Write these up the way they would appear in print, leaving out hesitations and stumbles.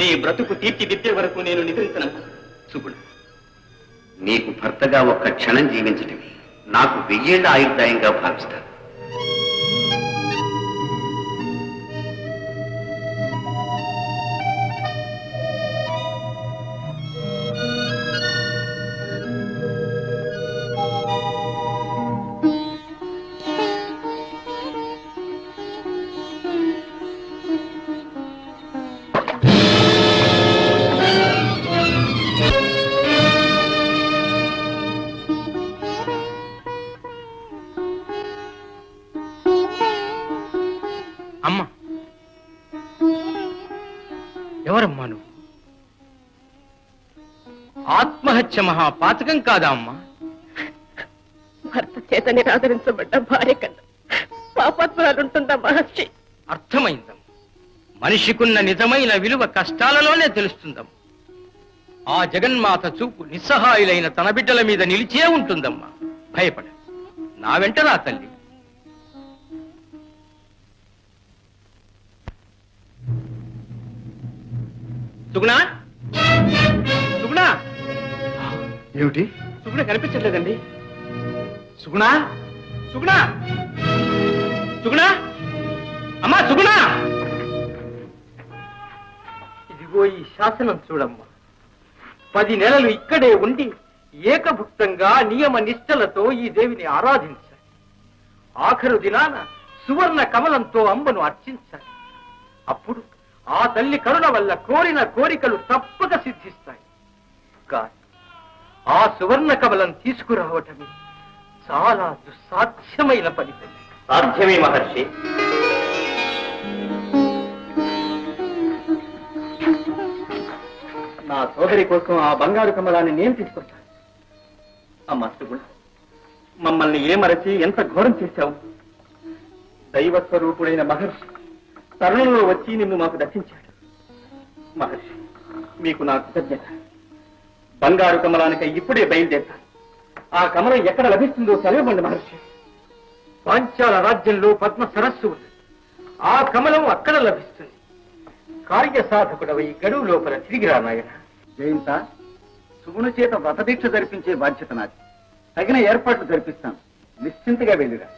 నీ బ్రతుకు తీర్చిదిద్దే వరకు నేను నిద్రించనమ్మా. సుగుణ, నీకు భర్తగా ఒక్క క్షణం జీవించటమే నాకు 1000 ఏళ్ల ఆయుర్దాయంగా భావిస్తాను. అమ్మా, ఎవరమ్మా నువ్వు? ఆత్మహత్య మహాపాతకం కాదా అమ్మా? భర్త చేత నిరాదరించబడ్డ భార్య కన్నా పాపాత్మరాలుంటుందా మహర్షి? అర్థమైందమ్మా. మనిషికున్న నిజమైన విలువ కష్టాలలోనే తెలుస్తుందమ్మా. ఆ జగన్మాత చూపు నిస్సహాయులైన తన బిడ్డల మీద నిలిచే ఉంటుందమ్మా. భయపడ, నా వెంట రా తల్లి. సుగుణ, సుగుణ, ఏమిటి? సుగుణ కనిపించట్లేదండి. సుగుణ, సుగుణ, సుగుణ, అమ్మా సుగుణ. ఇదిగో ఈ శాసనం చూడమ్మా. 10 నెలలు ఇక్కడే ఉండి ఏకభుక్తంగా నియమ నిష్టలతో ఈ దేవిని ఆరాధించాలి. ఆఖరు దినాన సువర్ణ కమలంతో అమ్మను అర్చించాలి. అప్పుడు ఆ తల్లి కరుణ వల్ల కోరిన కోరికలు తప్పక సిద్ధిస్తాయి. కానీ ఆ సువర్ణ కమలం తీసుకురావటమే చాలా దుస్సాధ్యమైన పని. సాధ్యమే మహర్షి. నా సోదరి కోసం ఆ బంగారు కమలాన్ని నేను తీసుకొస్తాను. అమ్మా సుగుణ, మమ్మల్ని ఏమరచి ఎంత ఘోరం చేశావు. దైవస్వరూపుడైన మహర్షి తరుణంలో వచ్చి నిన్ను మాకు దర్శించాడు. మహర్షి, మీకు నా కృతజ్ఞత. బంగారు కమలానికి ఇప్పుడే బయలుదేరుతాను. ఆ కమలం ఎక్కడ లభిస్తుందో సెలవుండి మహర్షి. పాంచాల రాజ్యంలో పద్మ సరస్సు ఉంది. ఆ కమలం అక్కడ లభిస్తుంది. కార్యసాధకుడవై గడువు లోపల తిరిగి రా నాయన. జయంత, సుగుణ చేత వ్రతదీక్ష జరిపించే బాధ్యత నాది. తగిన ఏర్పాట్లు జరిపిస్తాను. నిశ్చింతగా వెళ్ళిరా.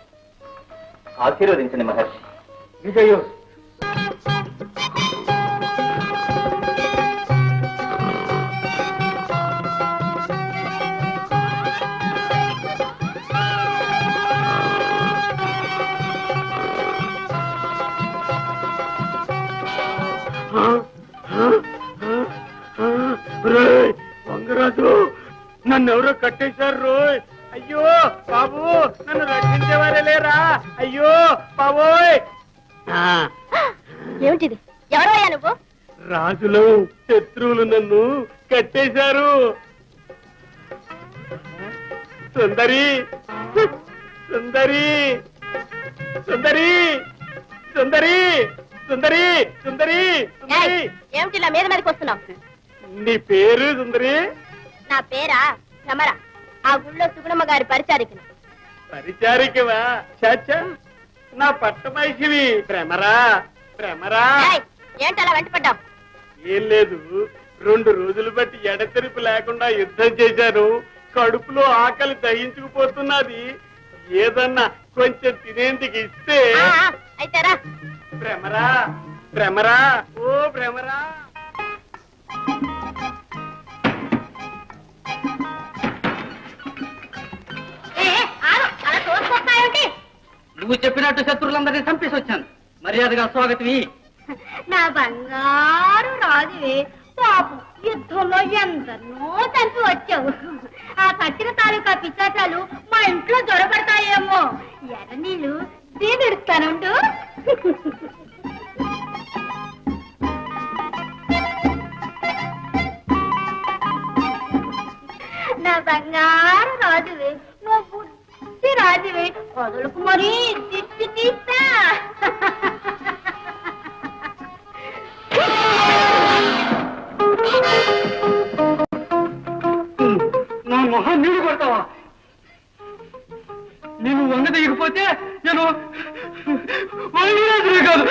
ఆశీర్వదించండి మహర్షి. విజయో. వంగరాజు, నన్నెవరో కట్టేశారు రోయ్. అయ్యో బాబు, నన్ను రక్షించేవారే లేరా? అయ్యో బాబోయ్. ఏమిటిది? ఎవరయ్యా నువ్వు? రాజులు శత్రువులు నన్ను కట్టేశారు. సుందరి, సుందరి, సుందరి, సుందరి, సుందరి, సుందరి, సుందరి. ఏమిటి ఇలా మీద మీదకి వస్తున్నావు? నీ పేరు సుందరి? నా పేరా భ్రమర. ఆ గుళ్ళో సుగుణమ్మ గారి పరిచారికని. పరిచారికవా? చాచా, నా పట్టమైసివి. భ్రమరా, భ్రమరా. ఏంటలా వెంటపడ్డావు? ఏం లేదు, 2 రోజులు బట్టి ఎడతెరిపి లేకుండా యుద్ధం చేశాను. కడుపులో ఆకలి దహించుకుపోతున్నది. ఏదన్నా కొంచెం తినేందుకు ఇస్తే. అయితేరా. భ్రమరా, భ్రమరా, ఓ భ్రమరా. అలా తోసుకొస్తాయేమిటి? నువ్వు చెప్పినట్టు శత్రువులందరినీ చంపేసి వచ్చాను. మర్యాదగా స్వాగతం. నా బంగారు రాజువే, పాపం యుద్ధంలో ఎందరినో చంపి వచ్చావు. ఆ కట్టిన తాలూకా పిచ్చాచాలు మా ఇంట్లో దొరకడతాయేమో. ఎర్ర నీళ్ళు దీనిస్తానుండు. నా బంగారు రాజువే, నువ్వు బుద్ధి రాజువే, వదులుకు మరీ దిష్టి తీస్తా. నా మొహం నీళ్ళు కొడతావా? నేను వంగ దిగిపోతే నేను కాదు.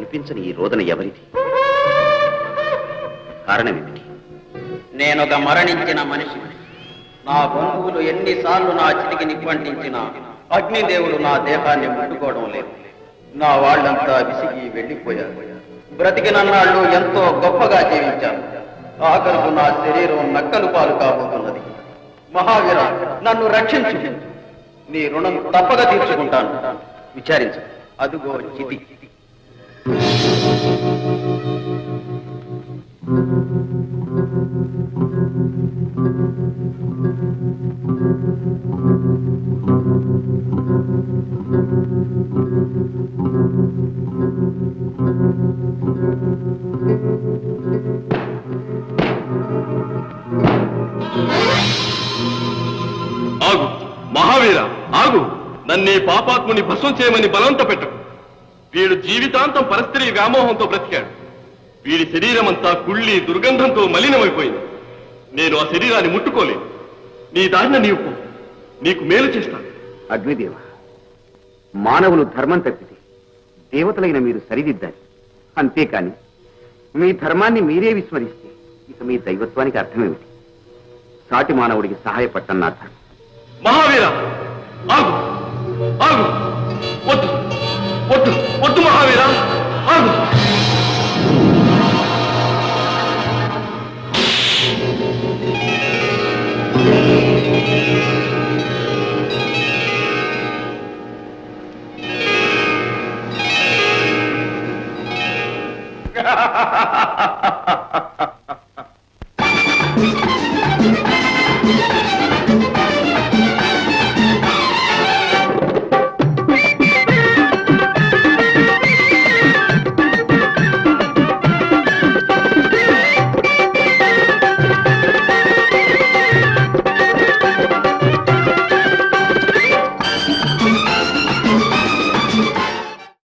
కనిపించని ఈ రోదన ఎవరిది? కారణమేమిటి? నేనొక మరణించిన మనిషి. నా బంధువులు ఎన్నిసార్లు నా చితికి నిప్పంటించినా అగ్నిదేవుడు నా దేహాన్ని ముట్టుకోవడం లేదు. నా వాళ్ళంతా విసిగి వెళ్ళిపోయారు. బ్రతికినన్నాళ్ళు ఎంతో గొప్పగా జీవించాను. ఆఖరుకు నా శరీరం నక్కలు పాలు కాబోతున్నది. మహావీర, నన్ను రక్షించు. నీ రుణం తప్పగా తీర్చుకుంటాను. విచారించు. అదుగో చితి. ఆగు మహావీర, ఆగు. నన్నే పాపాత్ముని భస్వం చేయమని బలవంత పెట్టకు. వీడు జీవితాంతం పరస్త్రీ వ్యామోహంతో బ్రతికాడు. వీడి శరీరం అంతా కుళ్ళి దుర్గంధంతో మలినమైపోయింది. నేను ఆ శరీరాన్ని ముట్టుకోలేను. నీ దారిన నీవు పో. నీకు మేలు చేస్తాను. అగ్నిదేవ, మానవులు ధర్మం తప్పితే దేవతలైన మీరు సరిదిద్దాలి. అంతేకాని మీ ధర్మాన్ని మీరే విస్మరిస్తే ఇక మీ దైవత్వానికి అర్థమేమిటి? సాటి మానవుడికి సహాయపడటం నా ధర్మం. మహావీర, ఆగు ఆగు. వద్దు వద్దు వద్దు మహావీర, ఆగు.